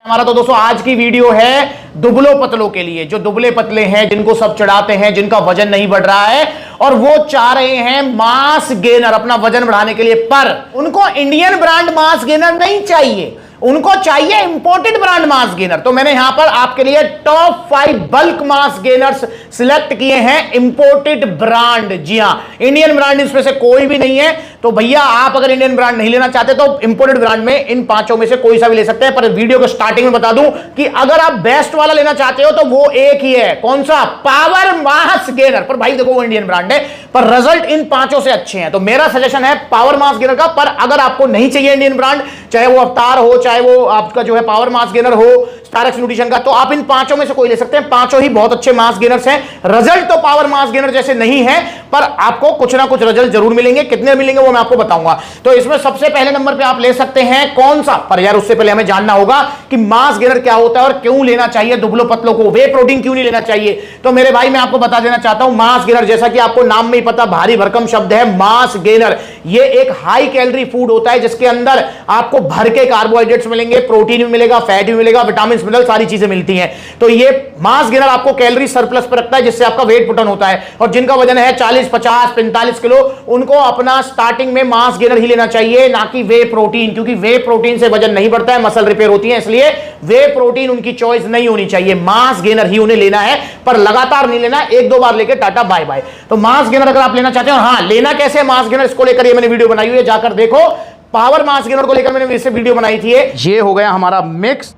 हमारा तो दोस्तों आज की वीडियो है दुबलों पतलों के लिए, जो दुबले पतले हैं, जिनको सब चढ़ाते हैं, जिनका वजन नहीं बढ़ रहा है और वो चाह रहे हैं मास गेनर, अपना वजन बढ़ाने के लिए, पर उनको इंडियन ब्रांड मास गेनर नहीं चाहिए, उनको चाहिए इंपोर्टेड ब्रांड मास गेनर। तो मैंने यहां पर आपके लिए टॉप 5 बल्क मास गेनर्स सिलेक्ट किए हैं इंपोर्टेड ब्रांड। जी हां, इंडियन ब्रांड इसमें से कोई भी नहीं है। तो भैया आप अगर इंडियन ब्रांड नहीं लेना चाहते तो इंपोर्टेड ब्रांड में इन पांचों में से कोई सा भी ले सकते हैं। पर वीडियो को स्टार्टिंग में बता दूं कि अगर आप बेस्ट वाला लेना चाहते हो तो वो एक ही है, कौन सा? Power mass gainer. पर भाई देखो वो इंडियन ब्रांड है पर रिजल्ट इन पांचों से अच्छे हैं, तो मेरा सजेशन है पावर मास गेनर का। पर अगर आपको नहीं चाहिए इंडियन ब्रांड, चाहे वो अवतार हो, चाहे वो आपका जो है पावर मास गेनर हो स्टारक्स न्यूट्रिशन का, तो आप इन पांचों में से कोई ले सकते हैं। पांचों ही बहुत अच्छे मास गेनर्स हैं। रिजल्ट तो पावर मास गेनर जैसे नहीं है पर आपको कुछ ना कुछ रिजल्ट जरूर मिलेंगे। कितने मिलेंगे वो मैं आपको बताऊंगा। तो इसमें सबसे पहले नंबर पे आप ले सकते हैं कौन सा? पर यार उससे पहले हमें जानना होगा कि मास गेनर क्या होता है और क्यों लेना चाहिए दुबलों पतलों को, वे प्रोटीन क्यों नहीं लेना चाहिए। तो मेरे भाई मैं आपको बता देना चाहता हूं, मास गेनर जैसा कि आपको नाम में ही पता, भारी भरकम शब्द है मास गेनर। ये एक हाई कैलोरी फूड होता है जिसके अंदर आपको भर के कार्बोहाइड्रेट्स मिलेंगे, प्रोटीन भी मिलेगा, फैट भी मिलेगा, विटामिन मिनरल, सारी चीजें मिलती हैं। तो ये मास गेनर आपको कैलोरी सरप्लस पर रखता है जिससे आपका वेट पुट ऑन होता है। और जिनका वजन है 40, 50, 45 किलो, उनको अपना स्टार्टिंग में मास गेनर ही लेना चाहिए, ना कि वे प्रोटीन, क्योंकि वे प्रोटीन से वजन नहीं बढ़ता है, मसल रिपेयर होती है, इसलिए वे प्रोटीन उनकी चॉइस नहीं होनी चाहिए। मास गेनर ही उन्हें लेना है, पर लगातार नहीं लेना, एक दो बार लेके टाटा बाय बाय। तो मास गेनर अगर आप लेना चाहते हो, हाँ लेना कैसे मास गेनर, इसको लेकर ये मैंने वीडियो बनाई हुई है, जाकर देखो। पावर मास गेनर को लेकर मैंने इससे वीडियो बनाई थी। ये हो गया हमारा मिक्स,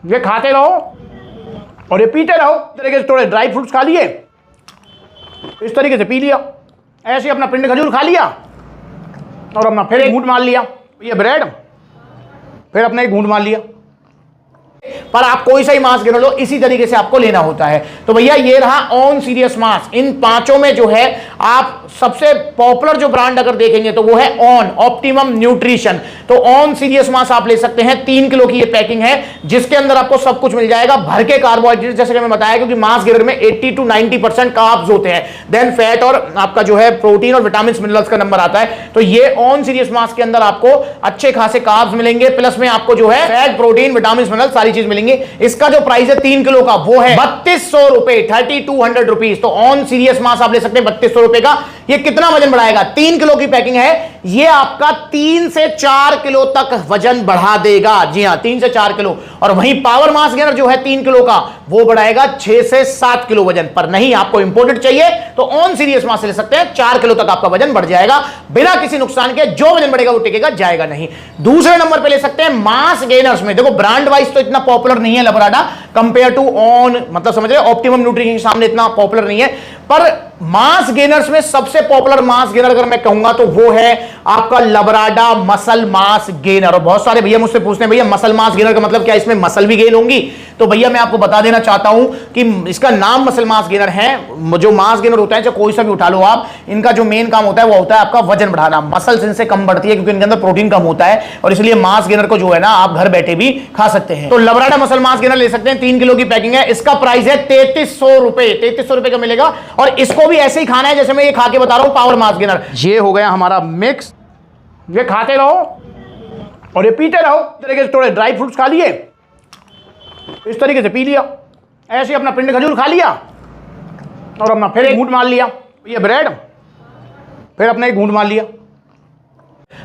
ये खाते रहो और ये पीते रहो। इस तरीके से थोड़े ड्राई फ्रूट्स खा लिए, इस तरीके से पी लिया, ऐसे अपना पिंड खजूर खा लिया और अपना फिर एक घूंट मार लिया, ये ब्रेड, फिर अपना एक घूंट मार लिया। पर आप कोई सा ही मास गेनर लो, इसी तरीके से आपको लेना होता है। तो भैया ये रहा ऑन सीरियस मास। इन पांचों में जो है आप सबसे पॉपुलर जो ब्रांड अगर देखेंगे तो वो है ऑन, ऑप्टिमम न्यूट्रिशन। तो ऑन सीरियस मास आप ले सकते हैं, 3 किलो की ये पैकिंग है जिसके अंदर आपको सब कुछ मिल जाएगा, भर के कार्बोहाइड्रेट, जैसे कि मैं बताया, क्योंकि मास गेनर में 80 to 90% कार्ब्स होते हैं, देन फैट और आपका जो है प्रोटीन और विटामिन मिनरल्स का नंबर आता है। तो ये ऑन सीरियस मास के अंदर आपको अच्छे खासे कार्ब्स मिलेंगे, प्लस में आपको जो है फैट, प्रोटीन, विटामिन मिनरल सारी चीज मिलेंगे। इसका जो प्राइस है 3 किलो का वो है 3200 रुपए, 3200 रुपीज। तो ऑन सीरियस मास आप ले सकते हैं 3200 रुपए का। ये कितना वजन बढ़ाएगा? 3 किलो की पैकिंग है, ये आपका 3 से 4 किलो तक वजन बढ़ा देगा। जी हां, 3 से 4 किलो। और वहीं पावर मास गेनर जो है 3 किलो का, वो बढ़ाएगा 6 से 7 किलो वजन। पर नहीं, आपको इंपोर्टेड चाहिए तो ऑन सीरियस मास ले सकते हैं, 4 किलो तक आपका वजन बढ़ जाएगा बिना किसी नुकसान के। जो वजन बढ़ेगा वो टिकेगा, जाएगा नहीं। दूसरे नंबर पे ले सकते हैं मास गेनर्स में, देखो ब्रांड वाइज तो इतना पॉपुलर नहीं है लबराडा कंपेयर टू ऑन, मतलब समझ रहे हो, ऑप्टिमम न्यूट्रिशन के सामने इतना पॉपुलर नहीं है। पर मास गेनर्स में सबसे पॉपुलर मास गेनर अगर मैं कहूंगा तो वो है आपका लबराडा मसल मास गेनर। और बहुत सारे भैया मुझसे पूछते हैं भैया मसल मास गेनर का मतलब क्या, इसमें मसल भी गेन होंगी? तो भैया मैं आपको बता देना चाहता हूं कि इसका नाम मसल मास गेनर है। जो मास गेनर होता है, चाहे कोई सा भी उठा लो आप, इनका जो मेन काम होता है वो होता है आपका वजन बढ़ाना। मसल्स इनसे कम बढ़ती है क्योंकि इनके अंदर प्रोटीन कम होता है, और इसलिए मास गेनर को जो है ना आप घर बैठे भी खा सकते हैं। तो लबराडा मसल मास गेनर ले सकते हैं, 3 किलो की पैकिंग है। इसका प्राइस है 3300 रुपए, 3300 रुपए का मिलेगा। और इसको भी ऐसे ही खाना है जैसे मैं ये खा के बता रहा हूं पावर मास गेनर। ये हो गया हमारा मिक्स, ये खाते रहो और ये पीते रहो। इस तरीके से थोड़े ड्राई फ्रूट्स खा लिए, इस तरीके से पी लिया, ऐसे अपना पिंड खजूर खा लिया और अपना फिर एक घूंट मार लिया, ये ब्रेड, फिर अपना एक घूंट मार लिया।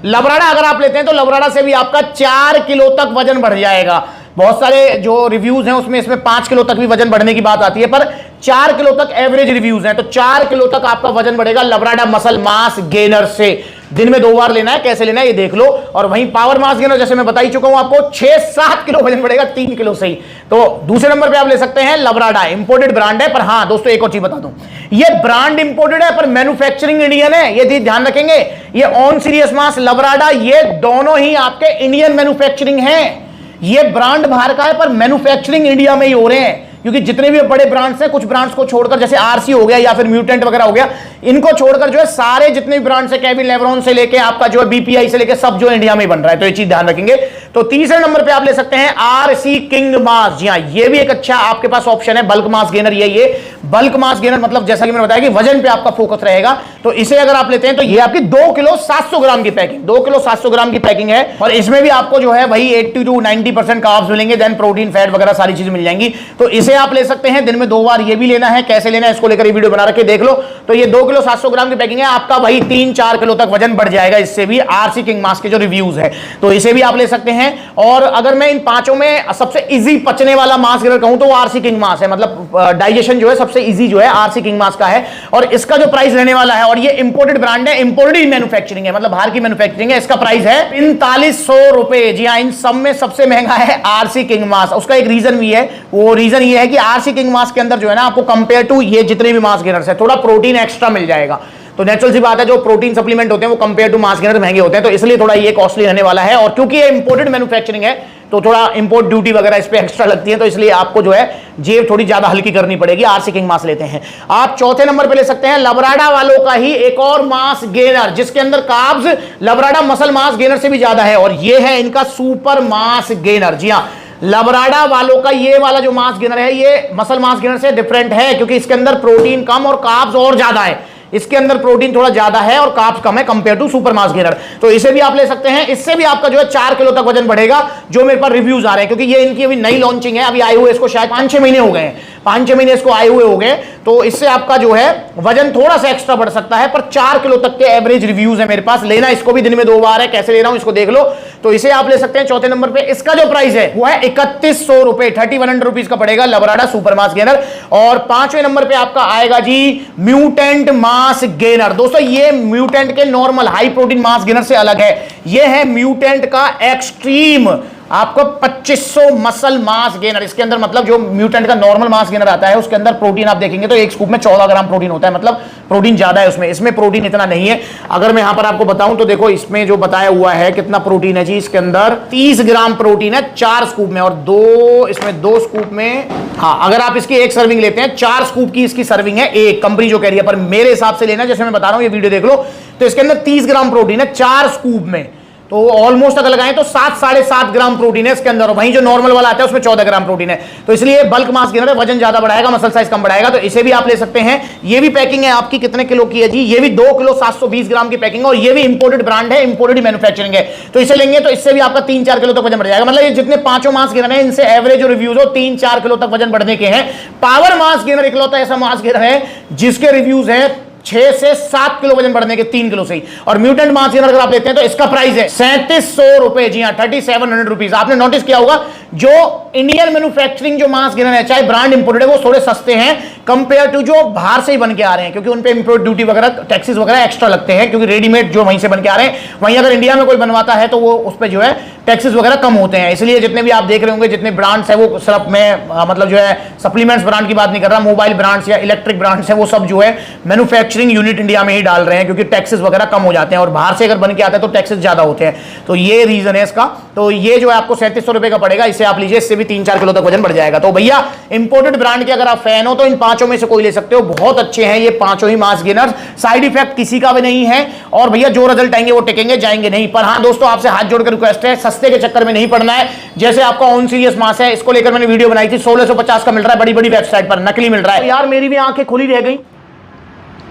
लबराडा अगर आप लेते हैं तो लबराडा से भी आपका 4 किलो तक वजन बढ़ जाएगा। बहुत सारे जो रिव्यूज हैं उसमें इसमें 5 किलो तक भी वजन बढ़ने की बात आती है, पर 4 किलो तक एवरेज रिव्यूज हैं। तो 4 किलो तक आपका वजन बढ़ेगा लबराडा मसल मास गेनर से। दिन में 2 बार लेना है, कैसे लेना है ये देख लो। और वहीं पावर मास गेनर जैसे मैं बता ही चुका हूं आपको, 6-7 किलो वजन बढ़ेगा 3 किलो से ही। तो दूसरे नंबर पे आप ले सकते हैं लबराडा, इंपोर्टेड ब्रांड है। पर हां दोस्तों एक और चीज बता दूं, ये ब्रांड इंपोर्टेड है पर मैन्युफैक्चरिंग इंडियन है, ये ध्यान रखेंगे। ये ऑन सीरियस मास, लबराडा, ये दोनों ही आपके इंडियन मैन्युफैक्चरिंग है। ये ब्रांड बाहर का है पर मैन्युफैक्चरिंग इंडिया में ही हो रहे हैं, क्योंकि जितने भी बड़े ब्रांड्स हैं, कुछ ब्रांड्स को छोड़कर, जैसे आरसी हो गया या फिर म्यूटेंट वगैरह हो गया, इनको छोड़कर जो है सारे जितने भी ब्रांड है, केविन लेब्रॉन से लेके आपका जो है बीपीआई से लेके सब जो इंडिया में बन रहा है, तो ये चीज ध्यान रखेंगे। तो तीसरे नंबर पे आप ले सकते हैं आरसी किंग मास। जी हां, ये भी एक अच्छा आपके पास ऑप्शन है, बल्क मास गेनर। ये बल्क मास गेनर मतलब जैसा कि मैंने बताया कि वजन पे आपका फोकस रहेगा, तो इसे अगर आप लेते हैं तो ये आपकी 2 किलो 700 ग्राम की पैकिंग, 2 किलो 700 ग्राम की पैकिंग है, और इसमें भी आपको जो है वही 80 to 90% कार्ब्स मिलेंगे, देन प्रोटीन फैट वगैरह सारी चीजें मिल जाएंगी। तो इसे आप ले सकते हैं, दिन में 2 बार। ये भी लेना है, कैसे लेना है इसको लेकर ये वीडियो बना रखे, देख लो। तो ये 2 किलो 700 ग्राम की पैकिंग है, आपका वही 3-4 किलो तक वजन बढ़ जाएगा इससे भी, आरसी किंग मास के जो रिव्यूज है, तो इसे भी आप ले सकते हैं। और अगर मैं इन पांचों में सबसे इजी पचने वाला मास गिनर कहूं तो वो आरसी किंग मास है, मतलब डाइजेशन जो है सबसे इजी जो है आरसी किंग मास का है। और इसका जो प्राइस रहने वाला है, और ये इंपोर्टेड ब्रांड है, इंपोर्टेड मैन्युफैक्चरिंग है, मतलब बाहर की मैन्युफैक्चरिंग है, इसका प्राइस है 4500 रुपए। जी हां, इन सब में सबसे महंगा है आरसी किंग मास। उसका एक रीजन भी है, वो रीजन ये है कि आरसी किंग मास के अंदर जो है ना, आपको कंपेयर टू ये जितने भी मास गेनर्स है थोड़ा प्रोटीन एक्स्ट्रा मिल जाएगा। तो नेचुरल सी बात है, जो प्रोटीन सप्लीमेंट होते हैं वो कंपेयर टू मास गेनर महंगे होते हैं, तो इसलिए थोड़ा ये कॉस्टली रहने वाला है। और क्योंकि ये इंपोर्टेड मैन्युफैक्चरिंग है तो थोड़ा इंपोर्ट ड्यूटी वगैरह इस पे एक्स्ट्रा लगती है, तो इसलिए आपको जो है जेब थोड़ी ज्यादा हल्की करनी पड़ेगी। आरसी किंग मास लेते हैं आप। चौथे नंबर पे ले सकते हैं लबराडा वालों का ही एक और मास गेनर, जिसके अंदर कार्ब्स लबराडा मसल मास गेनर से भी ज्यादा है, और ये है इनका सुपर मास गेनर। जी हाँ, लबराडा वालों का ये वाला जो मास गेनर है, ये मसल मास गेनर से डिफरेंट है, क्योंकि इसके अंदर प्रोटीन कम और कार्ब्स और ज्यादा है। इसके अंदर प्रोटीन थोड़ा ज्यादा है और कार्ब्स कम है compare to super mass gainer, तो इसे भी आप ले सकते हैं। इससे भी आपका जो है 4 किलो तक वजन बढ़ेगा, जो मेरे पास रिव्यूज आ रहे हैं, क्योंकि ये इनकी अभी नई लॉन्चिंग है, अभी आए हुए इसको शायद 5-6 महीने हो गए हैं, 5-6 महीने इसको आए हुए हो गए, तो इससे आपका जो है वजन थोड़ा सा एक्स्ट्रा बढ़ सकता है, पर 4 किलो तक के एवरेज रिव्यूज है मेरे पास। लेना इसको भी दिन में 2 बार है, कैसे ले रहा हूं इसको देख लो। तो इसे आप ले सकते हैं चौथे नंबर पे। इसका जो प्राइस है वो है 3100 रुपए, 3100 रुपीज का पड़ेगा लबराडा सुपर मास गेनर। और 5वें नंबर पे आपका आएगा जी म्यूटेंट मास गेनर। दोस्तों ये म्यूटेंट के normal high protein mass gainer से अलग है, ये है म्यूटेंट का एक्सट्रीम आपको 2500 मसल मास गेनर। इसके अंदर मतलब जो म्यूटेंट का नॉर्मल मास गेनर आता है उसके अंदर प्रोटीन आप देखेंगे तो एक स्कूप में 14 ग्राम प्रोटीन होता है, मतलब प्रोटीन ज्यादा है उसमें। इसमें प्रोटीन इतना नहीं है। अगर मैं यहां पर आपको बताऊं तो देखो इसमें जो बताया हुआ है कितना प्रोटीन है जी, इसके अंदर 30 ग्राम प्रोटीन है 4 स्कूप में, और 2 स्कूप में, हाँ अगर आप इसकी एक सर्विंग लेते हैं, 4 स्कूप की इसकी सर्विंग है, एक कंपनी जो कह रही है, पर मेरे हिसाब से लेना, जैसे मैं बता रहा हूं ये वीडियो देख लो, तो इसके अंदर 30 ग्राम प्रोटीन है 4 स्कूप में, तो ऑलमोस्ट अगर लगाएं तो 7-7.5 ग्राम प्रोटीन है इसके अंदर, और वहीं जो नॉर्मल वाला आता है उसमें 14 ग्राम प्रोटीन है। तो इसलिए बल्क मास गेनर है, वजन ज्यादा बढ़ाएगा, मसल साइज कम बढ़ाएगा, तो इसे भी आप ले सकते हैं। ये भी पैकिंग है आपकी कितने किलो की है जी, ये भी 2 किलो 720 ग्राम की पैकिंग है, और ये भी इंपोर्टेड ब्रांड है, इंपोर्टेड मैन्युफैक्चरिंग है, तो इसे लेंगे तो इससे भी आपका 3-4 किलो तक वजन बढ़ जाएगा। मतलब ये जितने पांचों मास गेनर है इनसे एवरेज जो रिव्यूज हो 3-4 किलो तक वजन बढ़ने के हैं। पावर मास गेनर इकलौता ऐसा मास गेनर है जिसके रिव्यूज है 6 से 7 किलो वजन बढ़ने के 3 किलो से ही। और म्यूटेंट मास गेनर अगर आप लेते हैं तो इसका प्राइस है 3700 रुपए। जी हां, 3700 रुपीज। आपने नोटिस किया होगा जो इंडियन मैन्युफैक्चरिंग जो मास गेनर है, चाहे ब्रांड इंपोर्टेड है, वो थोड़े सस्ते हैं कंपेयर टू जो बाहर से ही बन के आ रहे हैं, क्योंकि उन पे इंपोर्ट ड्यूटी वगैरह टैक्सेस वगैरह एक्स्ट्रा लगते हैं, क्योंकि रेडीमेड जो वहीं से बन के आ रहे हैं, वहीं अगर इंडिया में कोई बनवाता है तो वो उस पर जो है टैक्सेस वगैरह कम होते हैं। इसलिए जितने भी आप देख रहे होंगे जितने ब्रांड्स है, वो सिर्फ मैं मतलब जो है सप्लीमेंट्स ब्रांड की बात नहीं कर रहा, मोबाइल ब्रांड्स या इलेक्ट्रिक ब्रांड्स है, वो सब जो है मैन्युफैक्चरिंग यूनिट इंडिया में ही डाल रहे हैं, क्योंकि टैक्सेस वगैरह कम हो जाते हैं, और बाहर से अगर बन के आता है तो टैक्सेस ज्यादा होते हैं। तो ये रीजन है इसका। तो ये जो है आपको 3700 रुपए का पड़ेगा, इसे आप लीजिए, इससे भी 3-4 किलो तक वजन बढ़ जाएगा। तो भैया इंपोर्टेड ब्रांड के अगर आप फैन हो तो इन पांचों में से कोई ले सकते हो, बहुत अच्छे हैं ये पांचों ही मास गेनर्स, साइड इफेक्ट किसी का भी नहीं है, और भैया जो रिजल्ट आएंगे वो टिकेंगे, जाएंगे नहीं। पर हाँ दोस्तों, आपसे हाथ जोड़कर रिक्वेस्ट है, सस्ते के चक्कर में नहीं पड़ना है। जैसे आपका ऑन सीरियस मास है, इसको लेकर मैंने वीडियो बनाई थी, 1650 का मिल रहा है बड़ी बड़ी वेबसाइट पर, नकली मिल रहा है। यार मेरी भी आंखें खुली रह गई,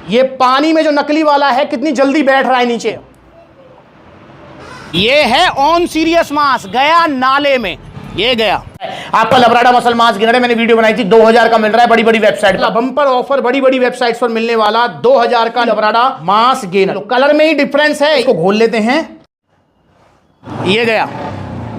ये पानी में जो नकली वाला है कितनी जल्दी बैठ रहा है नीचे। ये है ऑन सीरियस मास, गया नाले में, ये गया। आपका लबराडा मसल मास गेनर है, मैंने वीडियो बनाई थी, 2000 का मिल रहा है बड़ी बड़ी वेबसाइट पर, बंपर ऑफर बड़ी बड़ी वेबसाइट्स पर मिलने वाला 2000 का लबराडा मास गेनर। तो कलर में ही डिफरेंस है, इसको खोल लेते हैं, ये गया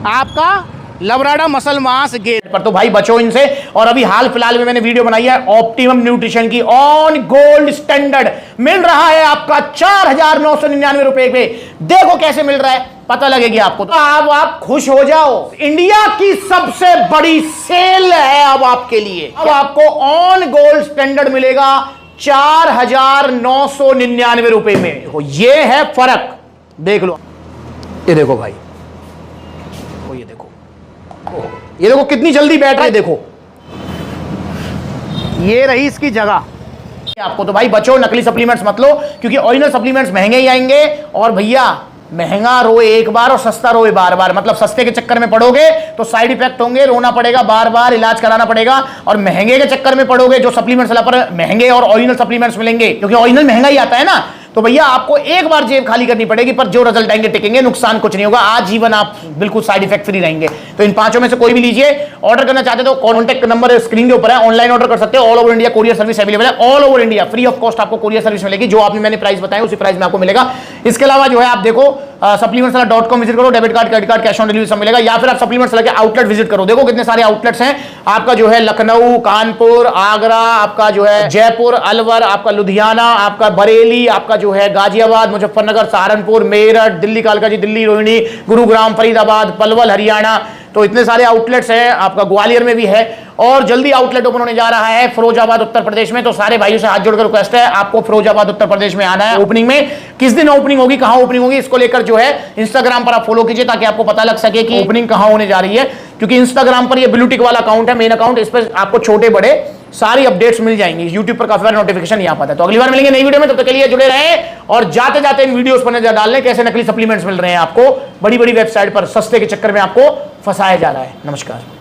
आपका लबराडा मसल मास गेनर पर। तो भाई बचो इनसे। और अभी हाल फिलहाल में मैंने वीडियो बनाई है ऑप्टिमम न्यूट्रिशन की, ऑन गोल्ड स्टैंडर्ड मिल रहा है आपका 4999 रुपए पे। देखो कैसे मिल रहा है, पता लगेगी आपको, तो आप खुश हो जाओ। इंडिया की सबसे बड़ी सेल है अब आपके लिए। अब आपको ऑन गोल्ड स्टैंडर्ड मिलेगा 4999 रुपए में। ये है फर्क, देख लो, ये देखो भाई, ये देखो कितनी जल्दी बैठ रहा है, देखो ये रही इसकी जगह, आपको। तो भाई बचो, नकली सप्लीमेंट्स मत लो, क्योंकि ओरिजिनल सप्लीमेंट्स महंगे ही आएंगे। और भैया महंगा रोए एक बार और सस्ता रोए बार बार, मतलब सस्ते के चक्कर में पड़ोगे तो साइड इफेक्ट होंगे, रोना पड़ेगा, बार बार इलाज कराना पड़ेगा। और महंगे के चक्कर में पड़ोगे, जो सप्लीमेंट्स पर महंगे और ओरिजिनल सप्लीमेंट्स मिलेंगे, क्योंकि ओरिजिनल महंगा ही आता है ना, तो भैया आपको एक बार जेब खाली करनी पड़ेगी, पर जो रिजल्ट आएंगे टिकेंगे, नुकसान कुछ नहीं होगा, आजीवन आप बिल्कुल साइड इफेक्ट फ्री रहेंगे। तो इन पांचों में से कोई भी लीजिए। ऑर्डर करना चाहते तो कॉन्टैक्ट नंबर स्क्रीन के ऊपर है, ऑनलाइन ऑर्डर कर सकते हो। All over India courier service available है, all over India free of cost आपको कोरियर सर्विस मिलेगी। जो आपने मैंने प्राइस बताया उसी प्राइस में आपको मिलेगा। इसके अलावा जो है आप देखो supplementsala.com विजिट करो, debit card, credit card, cash on delivery सब मिलेगा। या फिर आप सप्लीमेंट्स के आउटलेट विजिट करो, देखो कितने सारे आउटलेट्स हैं आपका, जो है लखनऊ, कानपुर, आगरा, आपका जो है जयपुर, अलवर, आपका लुधियाना, आपका बरेली, आपका जो है गाजियाबाद, मुजफ्फरनगर, सहारनपुर, मेरठ, दिल्ली कालकाजी, दिल्ली रोहिणी, गुरुग्राम, फरीदाबाद, पलवल, हरियाणा। तो इतने सारे आउटलेट्स हैं, आपका ग्वालियर में भी है, और जल्दी आउटलेट ओपन होने जा रहा है फिरोजाबाद उत्तर प्रदेश में। तो सारे भाइयों से हाथ जोड़कर रिक्वेस्ट है, आपको फिरोजाबाद उत्तर प्रदेश में आना है ओपनिंग में। किस दिन ओपनिंग होगी, कहां ओपनिंग होगी, इसको लेकर जो है इंस्टाग्राम पर आप फॉलो कीजिए, ताकि आपको पता लग सके कि ओपनिंग कहां होने जा रही है। क्योंकि इंस्टाग्राम पर ये ब्लू टिक वाला अकाउंट है, मेन अकाउंट, इस पर आपको छोटे बड़े सारी अपडेट्स मिल जाएंगी। यूट्यूब पर काफी बार नोटिफिकेशन यहाँ पाता है। तो अगली बार मिलेंगे नई वीडियो में, तब तक के लिए जुड़े रहें और जाते जाते इन वीडियोस पर नजर डाल लें कैसे नकली सप्लीमेंट्स मिल रहे हैं आपको, बड़ी बड़ी वेबसाइट पर सस्ते के चक्कर में आपको फंसाया जा रहा है। नमस्कार।